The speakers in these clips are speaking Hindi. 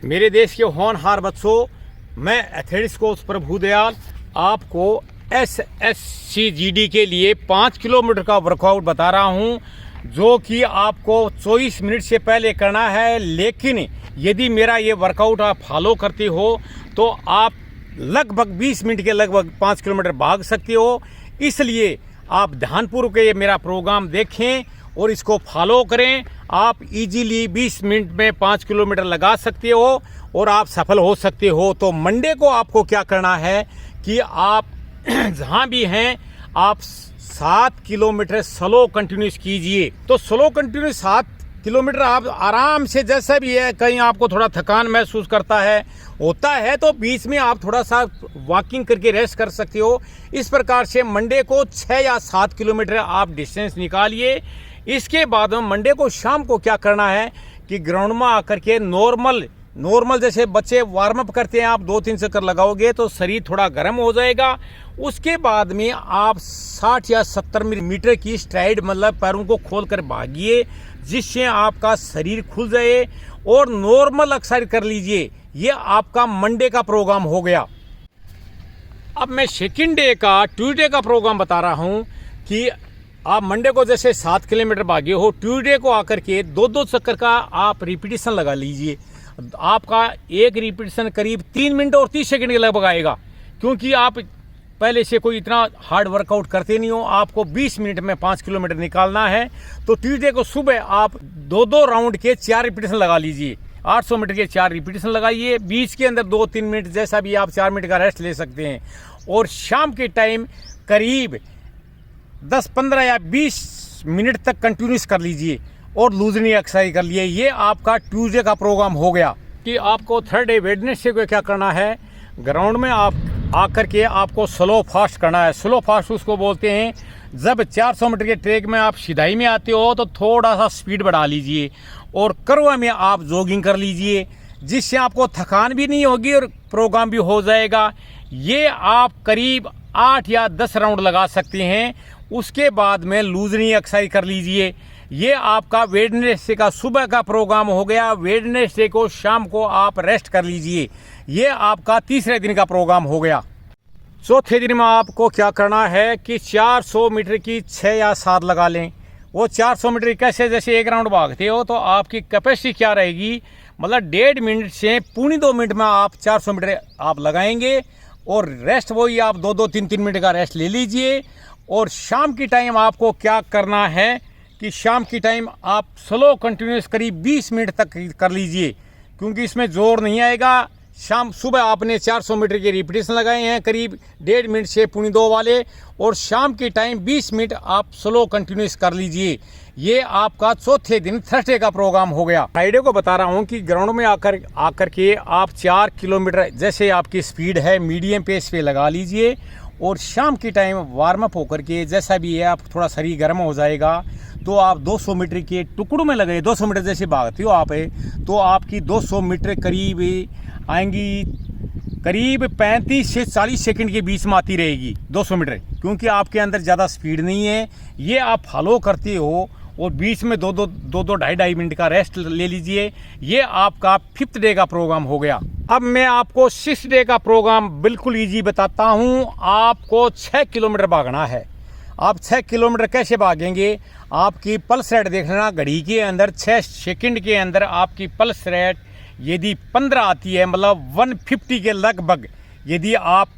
मेरे देश के होनहार बच्चों, मैं एथलेटिक्स कोच प्रभु दयाल आपको SSCGD के लिए 5 किलोमीटर का वर्कआउट बता रहा हूं, जो कि आपको 24 मिनट से पहले करना है। लेकिन यदि मेरा ये वर्कआउट आप फॉलो करते हो तो आप लगभग 20 मिनट के लगभग 5 किलोमीटर भाग सकते हो। इसलिए आप ध्यानपूर्वक ये मेरा प्रोग्राम देखें और इसको फॉलो करें। आप इजीली 20 मिनट में 5 किलोमीटर लगा सकते हो और आप सफल हो सकते हो। तो मंडे को आपको क्या करना है कि आप जहाँ भी हैं आप 7 किलोमीटर स्लो कंटिन्यूस कीजिए। तो स्लो कंटिन्यूस 7 किलोमीटर आप आराम से, जैसा भी है, कहीं आपको थोड़ा थकान महसूस करता है होता है तो बीच में आप थोड़ा सा वॉकिंग करके रेस्ट कर सकते हो। इस प्रकार से मंडे को 6 या 7 किलोमीटर आप डिस्टेंस निकालिए। इसके बाद में मंडे को शाम को क्या करना है कि ग्राउंड में आकर के नॉर्मल जैसे बच्चे वार्म अप करते हैं, आप 2-3 चक्कर लगाओगे तो शरीर थोड़ा गर्म हो जाएगा। उसके बाद में आप 60 या 70 मीटर की स्ट्राइड, मतलब पैरों को खोल कर भागिए, जिससे आपका शरीर खुल जाए और नॉर्मल एक्सरसाइज कर लीजिए। ये आपका मंडे का प्रोग्राम हो गया। अब मैं सेकंड डे का, ट्यूसडे का प्रोग्राम बता रहा हूँ कि आप मंडे को जैसे 7 किलोमीटर भागे हो, ट्यूसडे को आकर के 2-2 चक्कर का आप रिपीटेशन लगा लीजिए। आपका एक रिपीटेशन करीब 3 मिनट और 30 सेकंड के लगभग आएगा, क्योंकि आप पहले से कोई इतना हार्ड वर्कआउट करते नहीं हो। आपको 20 मिनट में 5 किलोमीटर निकालना है। तो ट्यूसडे को सुबह आप 2-2 राउंड के 4 रिपीटेशन लगा लीजिए। 800 मीटर के 4 रिपीटेशन लगाइए। बीच के अंदर 2-3 मिनट, जैसा भी आप 4 मिनट का रेस्ट ले सकते हैं। और शाम के टाइम करीब 10, 15 या 20 मिनट तक कंटिन्यूस कर लीजिए और लूजनी एक्सरसाइज कर लिए। ये आपका ट्यूसडे का प्रोग्राम हो गया। कि आपको थर्ड डे वेडनेसडे को क्या करना है, ग्राउंड में आप आकर के आपको स्लो फास्ट करना है। स्लो फास्ट उसको बोलते हैं, जब 400 मीटर के ट्रैक में आप सीधाई में आते हो तो थोड़ा सा स्पीड बढ़ा लीजिए और करवा में आप जॉगिंग कर लीजिए, जिससे आपको थकान भी नहीं होगी और प्रोग्राम भी हो जाएगा। ये आप करीब 8 या 10 राउंड लगा सकते हैं। उसके बाद में लूजनी एक्सरसाइज कर लीजिए। ये आपका वेडनेसडे का सुबह का प्रोग्राम हो गया। वेडनेसडे को शाम को आप रेस्ट कर लीजिए। ये आपका तीसरे दिन का प्रोग्राम हो गया। चौथे दिन में आपको क्या करना है कि 400 मीटर की 6 या 7 लगा लें। वो 400 मीटर कैसे, जैसे एक राउंड भागते हो तो आपकी कैपेसिटी क्या रहेगी, मतलब 1.5 मिनट से 2.25 मिनट में आप 400 मीटर आप लगाएंगे और रेस्ट वही आप 2-2, 3-3 मिनट का रेस्ट ले लीजिए। और शाम की टाइम आपको क्या करना है कि शाम की टाइम आप स्लो कंटिन्यूस करीब 20 मिनट तक कर लीजिए, क्योंकि इसमें जोर नहीं आएगा। सुबह आपने 400 मीटर के रिपीटेशन लगाए हैं करीब 1.5 मिनट से 2.25 वाले, और शाम के टाइम 20 मिनट आप स्लो कंटिन्यूस कर लीजिए। ये आपका चौथे दिन थर्सडे का प्रोग्राम हो गया। फ्राइडे को बता रहा हूँ कि ग्राउंड में आकर के आप 4 किलोमीटर जैसे आपकी स्पीड है मीडियम पेस पे लगा लीजिए। और शाम की टाइम वार्म अप होकर के, जैसा भी है, आप थोड़ा शरीर गर्म हो जाएगा तो आप 200 मीटर के टुकड़ों में लगाइए। 200 मीटर जैसे भागते हो आप तो आपकी 200 मीटर करीब आएंगी, करीब 35 से 40 सेकंड के बीच में आती रहेगी 200 मीटर, क्योंकि आपके अंदर ज़्यादा स्पीड नहीं है। ये आप फॉलो करते हो और बीच में 2-2, 2-2 मिनट का रेस्ट ले लीजिए। ये आपका 5th डे का प्रोग्राम हो गया। अब मैं आपको 6th डे का प्रोग्राम बिल्कुल ईजी बताता हूँ। आपको 6 किलोमीटर भागना है। आप 6 किलोमीटर कैसे भागेंगे, आपकी पल्स रेट देख लेना घड़ी के अंदर। 6 सेकंड के अंदर आपकी पल्स रेट यदि 15 आती है, मतलब 150 के लगभग, यदि आप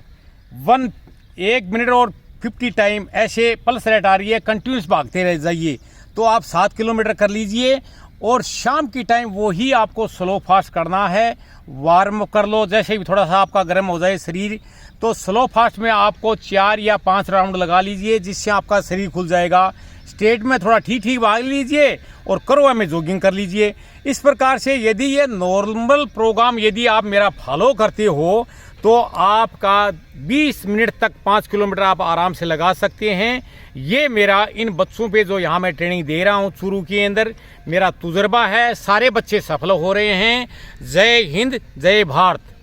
1 मिनट और 50 टाइम ऐसे पल्स रेट आ रही है, कंटिन्यूस भागते रह जाइए तो आप 7 किलोमीटर कर लीजिए। और शाम की टाइम वही आपको स्लो फास्ट करना है। वार्म कर लो, जैसे भी थोड़ा सा आपका गर्म हो जाए शरीर, तो स्लो फास्ट में आपको 4 या 5 राउंड लगा लीजिए, जिससे आपका शरीर खुल जाएगा। स्टेट में थोड़ा ठीक भाग लीजिए और करवा में जॉगिंग कर लीजिए। इस प्रकार से यदि ये नॉर्मल प्रोग्राम यदि आप मेरा फॉलो करते हो तो आपका 20 मिनट तक 5 किलोमीटर आप आराम से लगा सकते हैं। ये मेरा इन बच्चों पे जो यहाँ मैं ट्रेनिंग दे रहा हूँ शुरू के अंदर मेरा तजुर्बा है। सारे बच्चे सफल हो रहे हैं। जय हिंद, जय भारत।